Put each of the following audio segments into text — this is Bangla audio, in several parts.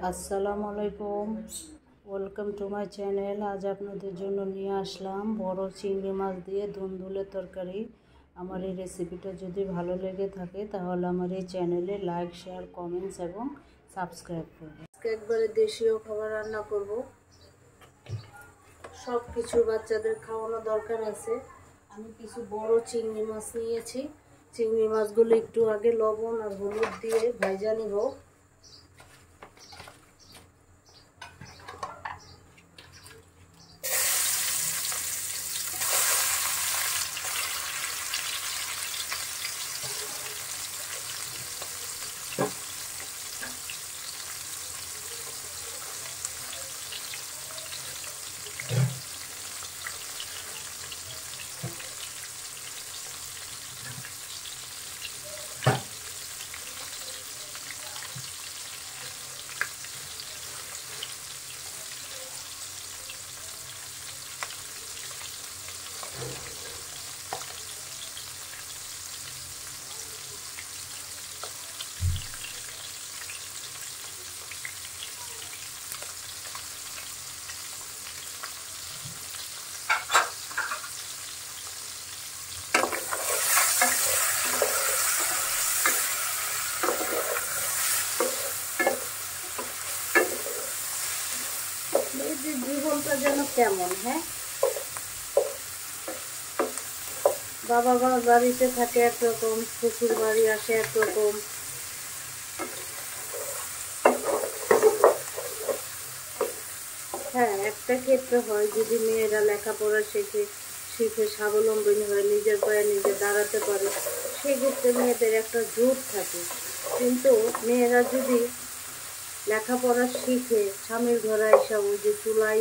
আসসালামু আলাইকুম, ওয়েলকাম টু মাই চ্যানেল। আজ আপনাদের জন্য নিয়ে আসলাম বড় চিংড়ি মাছ দিয়ে দুন্দুলের তরকারি। আমার এই রেসিপিটা যদি ভালো লেগে থাকে তাহলে আমার এই চ্যানেলে লাইক, শেয়ার, কমেন্টস এবং সাবস্ক্রাইব করবেন। আজকে একবারে দেশীয় খাবার রান্না করব। সব কিছু বাচ্চাদের খাওয়ানো দরকার আছে। আমি কিছু বড় চিংড়ি মাছ নিয়েছি। চিংড়ি মাছগুলো একটু আগে লবণ আর হলুদ দিয়ে ভাজা নিব। জীবনটা যেন কেমন, হ্যাঁ, বাবা বাড়িতে থাকে একরকম, শ্বশুর বাড়ি আসে একরকম। হ্যাঁ, একটা ক্ষেত্রে হয়, যদি মেয়েরা লেখাপড়া শিখে স্বাবলম্বী হয়ে নিজের পায়ে নিজে দাঁড়াতে পারে, সেক্ষেত্রে মেয়েদের একটা জোর থাকে। কিন্তু মেয়েরা যদি লেখাপড়া শিখে স্বামীর ঘরে এসে ওই যে চুলাই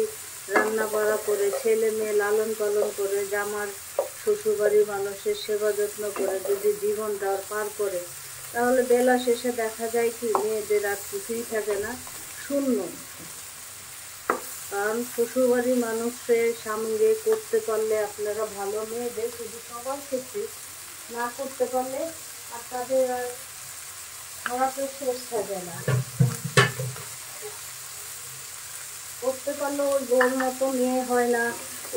রান্না বাড়া করে ছেলে মেয়ে লালন পালন করে জামার শ্বশুরবাড়ির মানুষের সেবা যত্ন করে যদি জীবনটা পার করে, তাহলে বেলা শেষে দেখা যায় কি মেয়েদের আর কিছুই থাকে না, শূন্য। কারণ শ্বশুরবাড়ির মানুষের সামনে করতে পারলে আপনারা ভালো, মেয়েদের শুধু সবার ক্ষেত্রে না করতে পারলে আর তাদের আর খারাপের শেষ থাকে না। করতে পারলে ওই বউর মতো মেয়ে হয় না,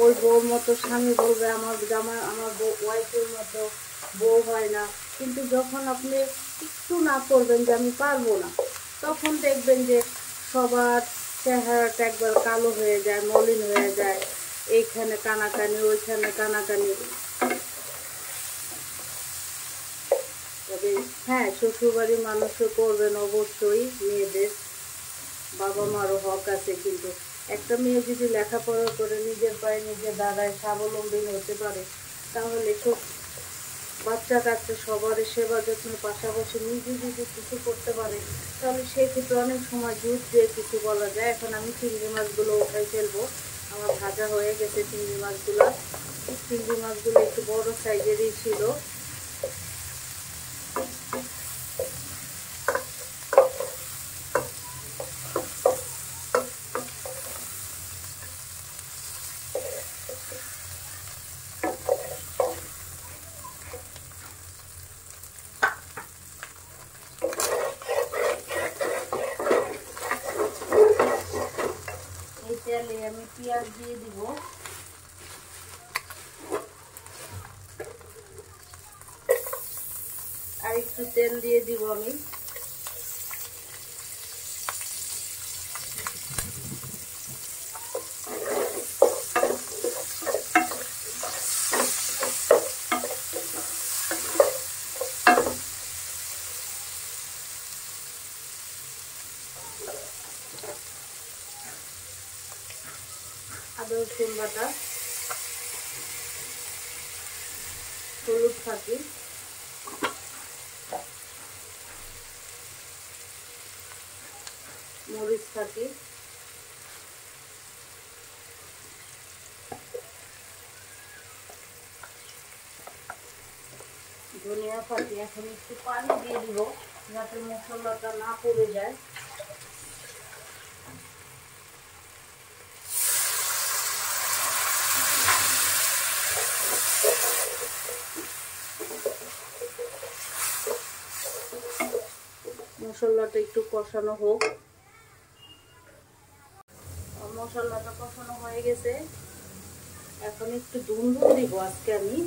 ওই বউর মতো স্বামী বলবে আমার ওয়াইফের মতো বউ হয় না। কিন্তু যখন আপনি একটু না করবেন যে আমি পারবো না, তখন দেখবেন যে সবার চেহারাটা একবার কালো হয়ে যায়, মলিন হয়ে যায়, এইখানে কানাকানি ওইখানে কানাকানি। তবে হ্যাঁ, শ্বশুরবাড়ির মানুষও করবেন অবশ্যই, মেয়েদের বাবা মারও হক আছে। কিন্তু একটা মেয়ে যদি লেখাপড়া করে নিজের পায়ে নিজে দাঁড়ায় স্বাবলম্বী হতে পারে, তাহলে সব বাচ্চা কাচ্চা সবার সেবা যত্নের পাশাপাশি নিজে যদি কিছু করতে পারে, তাহলে সেক্ষেত্রে অনেক সময় দুধ দিয়ে কিছু বলা যায়। এখন আমি চিংড়ি মাছগুলো উঠাই ফেলবো। আমার ভাজা হয়ে গেছে চিংড়ি মাছগুলো। চিংড়ি মাছগুলো একটু বড় সাইজেরই ছিল। তেলে আমি পেঁয়াজ দিয়ে দিব, আর একটু তেল দিয়ে দিব আমি। আদা রসুন বাটা, হলুদ ফাঁকি, মরিচ ফাঁকি, ধনিয়া ফাঁকি। এখন একটু পানি দিয়ে দিব যাতে মশলাটা না পড়ে যায়। মশলাটা একটু কষানো হোক। মশলাটা কষানো হয়ে গেছে। এখন একটু দুন্দুল দিব। আজকে আমি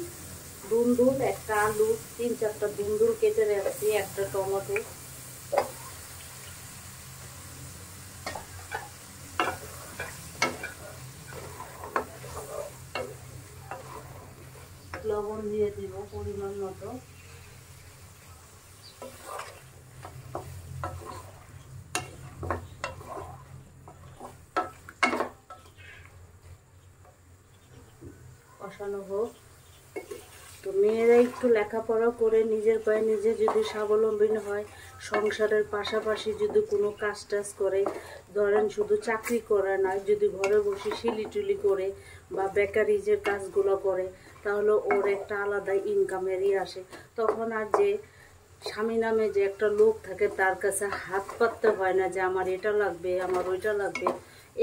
দুন্দুল, একটা আলু, 3-4টা দুন্দুল কেটে রাখছি, একটা টমেটো, লবণ দিয়ে দিব পরিমাণ মতো। কষানো হোক। তো মেয়েরা একটু লেখাপড়া করে নিজের পায়ে নিজে যদি স্বাবলম্বী হয়, সংসারের পাশাপাশি যদি কোনো কাজ টাজ করে, ধরেন শুধু চাকরি করে না, যদি ঘরে বসে শিলিটুলি করে বা বেকারিজের কাজগুলো করে, তাহলে ওর একটা আলাদা ইনকামেরই আসে। তখন আর যে স্বামী নামে যে একটা লোক থাকে তার কাছে হাত পাততে হয় না যে আমার এটা লাগবে, আমার ওইটা লাগবে।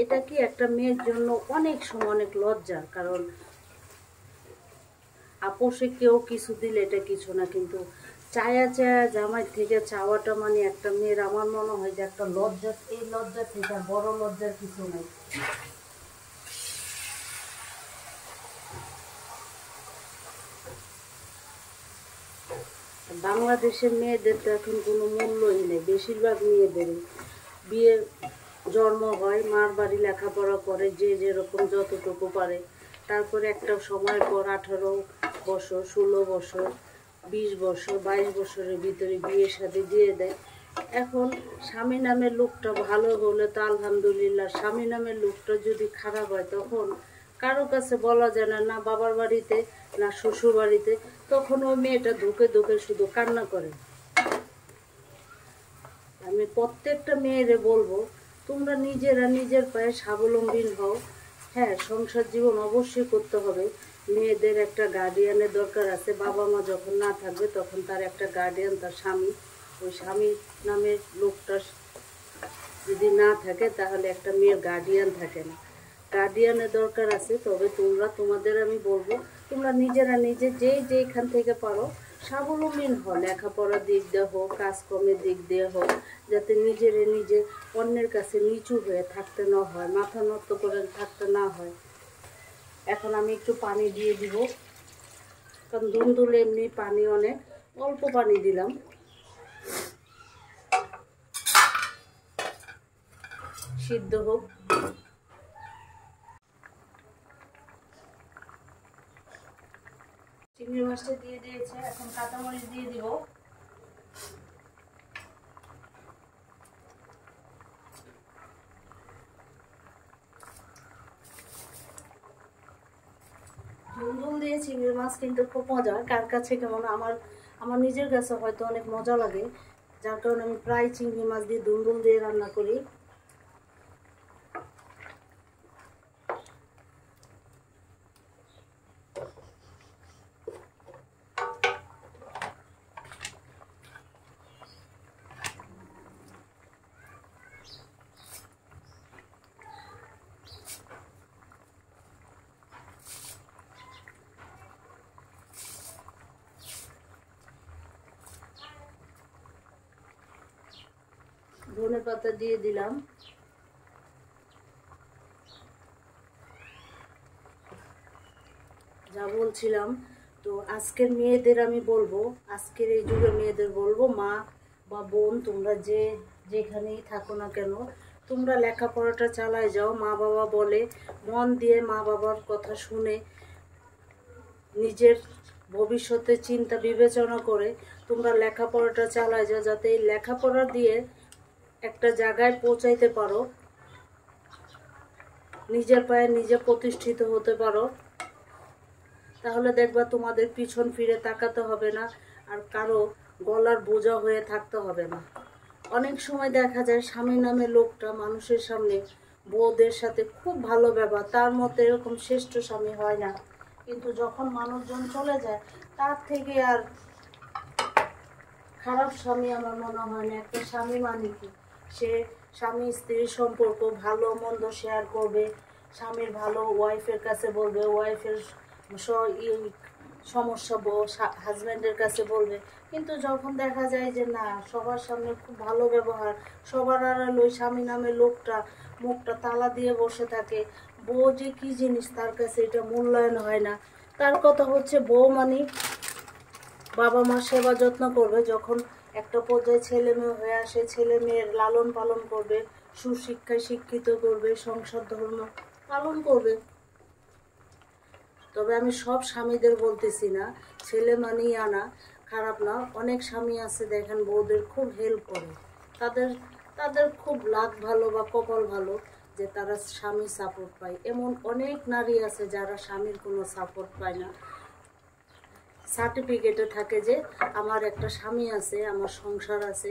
এটা কি একটা মেয়ের জন্য অনেক সময় অনেক লজ্জার, কারণ আপোষে কেউ কিছু দিলে এটা কিছু না, কিন্তু চায়া চায়া জামাই থেকে চাওয়াটা মানে একটা মেয়ের আমার মনে হয় যে একটা লজ্জা। এই লজ্জা থেকে বড় লজ্জার কিছু নেই। বাংলাদেশের মেয়েদের তো এখন কোনো মূল্যই নেই। বেশিরভাগ মেয়েদেরই বিয়ে জন্ম হয়, মার বাড়ি লেখাপড়া করে, যে যেরকম যতটুকু পারে, তারপরে একটা সময় পর 18 বছর, 16 বছর, 20 বছর, 22 বছরের ভিতরে বিয়ে শাদী দিয়ে দেয়। এখন স্বামী নামের লোকটা ভালো হলে তো আলহামদুলিল্লাহ, স্বামী নামের লোকটা যদি খারাপ হয় তখন কারো কাছে বলা যায় না, না বাবার বাড়িতে না শ্বশুর বাড়িতে, তখন ওই মেয়েটা ধুকে ধুকে শুধু কান্না করে। আমি প্রত্যেকটা মেয়েরে বলবো, তোমরা নিজেরা নিজের পায়ে স্বাবলম্বী হও। হ্যাঁ, সংসার জীবন অবশ্যই করতে হবে। মেয়েদের একটা গার্ডিয়ানের দরকার আছে। বাবা মা যখন না থাকবে তখন তার একটা গার্ডিয়ান, তার স্বামী। ওই স্বামী নামের লোকটা যদি না থাকে তাহলে একটা মেয়ের গার্ডিয়ান থাকে না, গার্ডিয়ানের দরকার আছে। তবে তোমরা, তোমাদের আমি বলবো, তোমরা নিজেরা নিজে যেখান থেকে পারো স্বাবলম্বী হও। লেখাপড়ার দিক দিয়ে হোক, কাজকর্মের দিক দিয়ে হোক, যাতে নিজেরে নিজে অন্যের কাছে নিচু হয়ে থাকতে না হয়, মাথা নত করে থাকতে না হয়। এখন আমি একটু পানি দিয়ে দিব, কারণ দুন্দুলে এমনি পানি অনেক, অল্প পানি দিলাম। সিদ্ধ হোক। চিংড়ি মাছটা দিয়ে দিয়েছে, এখন কাঁচামরিচ দিয়ে দিব। ঝোল দিয়ে চিংড়ি মাছ কিন্তু খুব মজা। কার কাছে কেমন, আমার আমার নিজের কাছে হয়তো অনেক মজা লাগে, যার কারণে আমি প্রায় চিংড়ি মাছ দিয়ে দুন্দুল দিয়ে রান্না করি। ধনে পাতা দিয়ে দিলাম। যা বলছিলাম, তো আজকের মেয়েদের আমি বলবো, আজকের এই যুগের মেয়েদের বলবো, মা বা বোন তোমরা যেখানেই থাকো না কেন, তোমরা লেখাপড়াটা চালায় যাও। মা বাবা বলে মন দিয়ে, মা বাবার কথা শুনে, নিজের ভবিষ্যতে চিন্তা বিবেচনা করে তোমরা লেখাপড়াটা চালায় যাও, যাতে এই লেখাপড়া দিয়ে একটা জায়গায় পৌঁছাইতে পারো, নিজের পায়ে নিজে প্রতিষ্ঠিত হতে পারো। তাহলে দেখবা তোমাদের পিছন ফিরে তাকাতে হবে না, আর কারো গলার বোঝা হয়ে থাকতে হবে না। অনেক সময় দেখা যায় স্বামী নামের লোকটা মানুষের সামনে বউদের সাথে খুব ভালো ব্যবহার, তার মতো এরকম শ্রেষ্ঠ স্বামী হয় না, কিন্তু যখন মানুষজন চলে যায় তার থেকে আর খারাপ স্বামী আমার মনে হয় না। একটা স্বামী মানে কি, সে স্বামী স্ত্রীর সম্পর্ক ভালো মন্দ শেয়ার করবে, স্বামীর ভালো ওয়াইফের কাছে বলবে, ওয়াইফের সমস্যা বউ হাজব্যান্ডের কাছে বলবে, কিন্তু যখন দেখা যায় যে না, সবার সামনে খুব ভালো ব্যবহার, সবার আড়াল ওই স্বামী নামে লোকটা মুখটা তালা দিয়ে বসে থাকে, বউ যে কি জিনিস তার কাছে এটা মূল্যায়ন হয় না। তার কথা হচ্ছে বউ মানে বাবা মা সেবা যত্ন করবে, যখন একটা পর্যায়ে ছেলে মেয়ে হয়ে আসে ছেলে মেয়ের লালন পালন করবে, সুশিক্ষায় শিক্ষিত করবে, সংসার ধর্ম পালন করবে। তবে আমি সব স্বামীদের বলতেছি না, ছেলে মানেই আনা খারাপ না, অনেক স্বামী আছে দেখেন বউদের খুব হেল্প করে, তাদের তাদের খুব লাক ভালো বা কপাল ভালো যে তারা স্বামী সাপোর্ট পায়। এমন অনেক নারী আছে যারা স্বামীর কোনো সাপোর্ট পায় না, সার্টিফিকেটে থাকে যে আমার একটা স্বামী আছে, আমার সংসার আছে,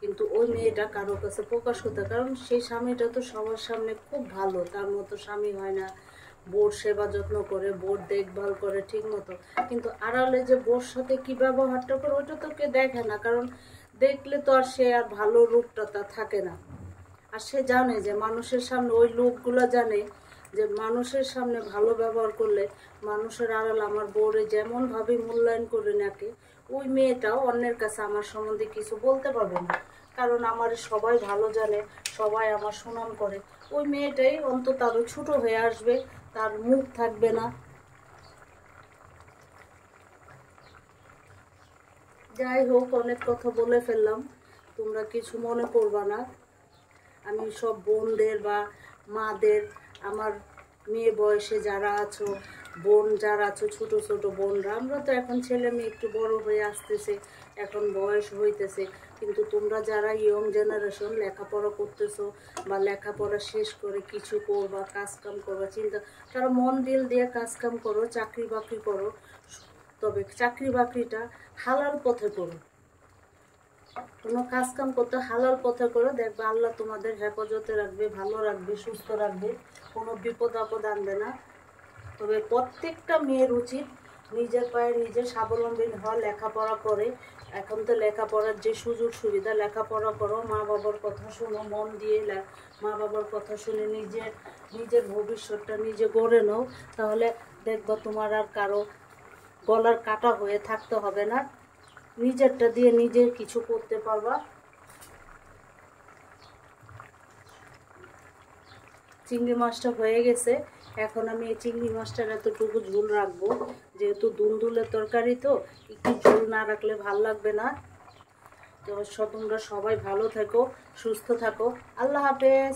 কিন্তু ওই মেয়েটা কারো কাছে প্রকাশ করতে, কারণ সেই স্বামীটা তো সবার সামনে খুব ভালো, তার মতো স্বামী হয় না, বোর সেবা যত্ন করে, বোর দেখভাল করে ঠিক মতো, কিন্তু আড়ালে যে বোর সাথে কি ব্যবহারটা করে ওইটা তো কে দেখে না, কারণ দেখলে তো আর সে আর ভালো রূপটা তা থাকে না। আর সে জানে যে মানুষের সামনে, ওই লোকগুলো জানে যে মানুষের সামনে ভালো ব্যবহার করলে মানুষের আড়াল আমার বউরে যেমনভাবে মূল্যায়ন করে নাকে, ওই মেয়েটাও অন্যের কাছে আমার সম্বন্ধে কিছু বলতে পারবে না, কারণ আমার সবাই ভালো জানে, সবাই আমার সুনাম করে। ওই মেয়েটাই অন্তত আরো ছোট হয়ে আসবে, তার মুখ থাকবে না। যাই হোক, অনেক কথা বলে ফেললাম, তোমরা কিছু মনে করবা না। আমি সব বোনদের বা মাদের, আমার মেয়ে বয়সে যারা আছো, বোন যারা আছো, ছোট ছোট বোনরা, আমরা তো এখন ছেলে মেয়ে একটু বড় হয়ে আসতেছে, এখন বয়স হইতেছে, কিন্তু তোমরা যারা ইয়ং জেনারেশন লেখাপড়া করতেছো বা লেখাপড়া শেষ করে কিছু করবা, কাজকাম করবা চিন্তা, তারা মন দিল দিয়ে কাজকাম করো, চাকরি বাকরি করো, তবে চাকরি বাকরিটা হালাল পথে করো। কোনো কাজ কাম করতে হালাল পথে করে, দেখবে আল্লাহ তোমাদের হেফাজতে রাখবে, ভালো রাখবে, সুস্থ রাখবে, কোনো বিপদ আপদ আনবে না। তবে প্রত্যেকটা মেয়ের উচিত নিজের পায়ে নিজে স্বাবলম্বী হওয়া, লেখাপড়া করে, এখন তো লেখাপড়ার যে সুযোগ সুবিধা, লেখাপড়া করো, মা বাবার কথা শোনো, মন দিয়ে মা বাবার কথা শুনে নিজের নিজের ভবিষ্যৎটা নিজে গড়ে নাও, তাহলে দেখবা তোমার আর কারো গলার কাটা হয়ে থাকতে হবে না, নিজেরটা দিয়ে নিজে কিছু করতে পারবা। চিংড়ি মাছটা হয়ে গেছে, এখন আমি এই চিংড়ি মাছটার এতটুকু ঝোল রাখবো, যেহেতু দুলদুলের তরকারি তো একটু ঝোল না রাখলে ভাল লাগবে না। তো তোমরা সবাই ভালো থেকো, সুস্থ থাকো, আল্লাহ হাফেজ।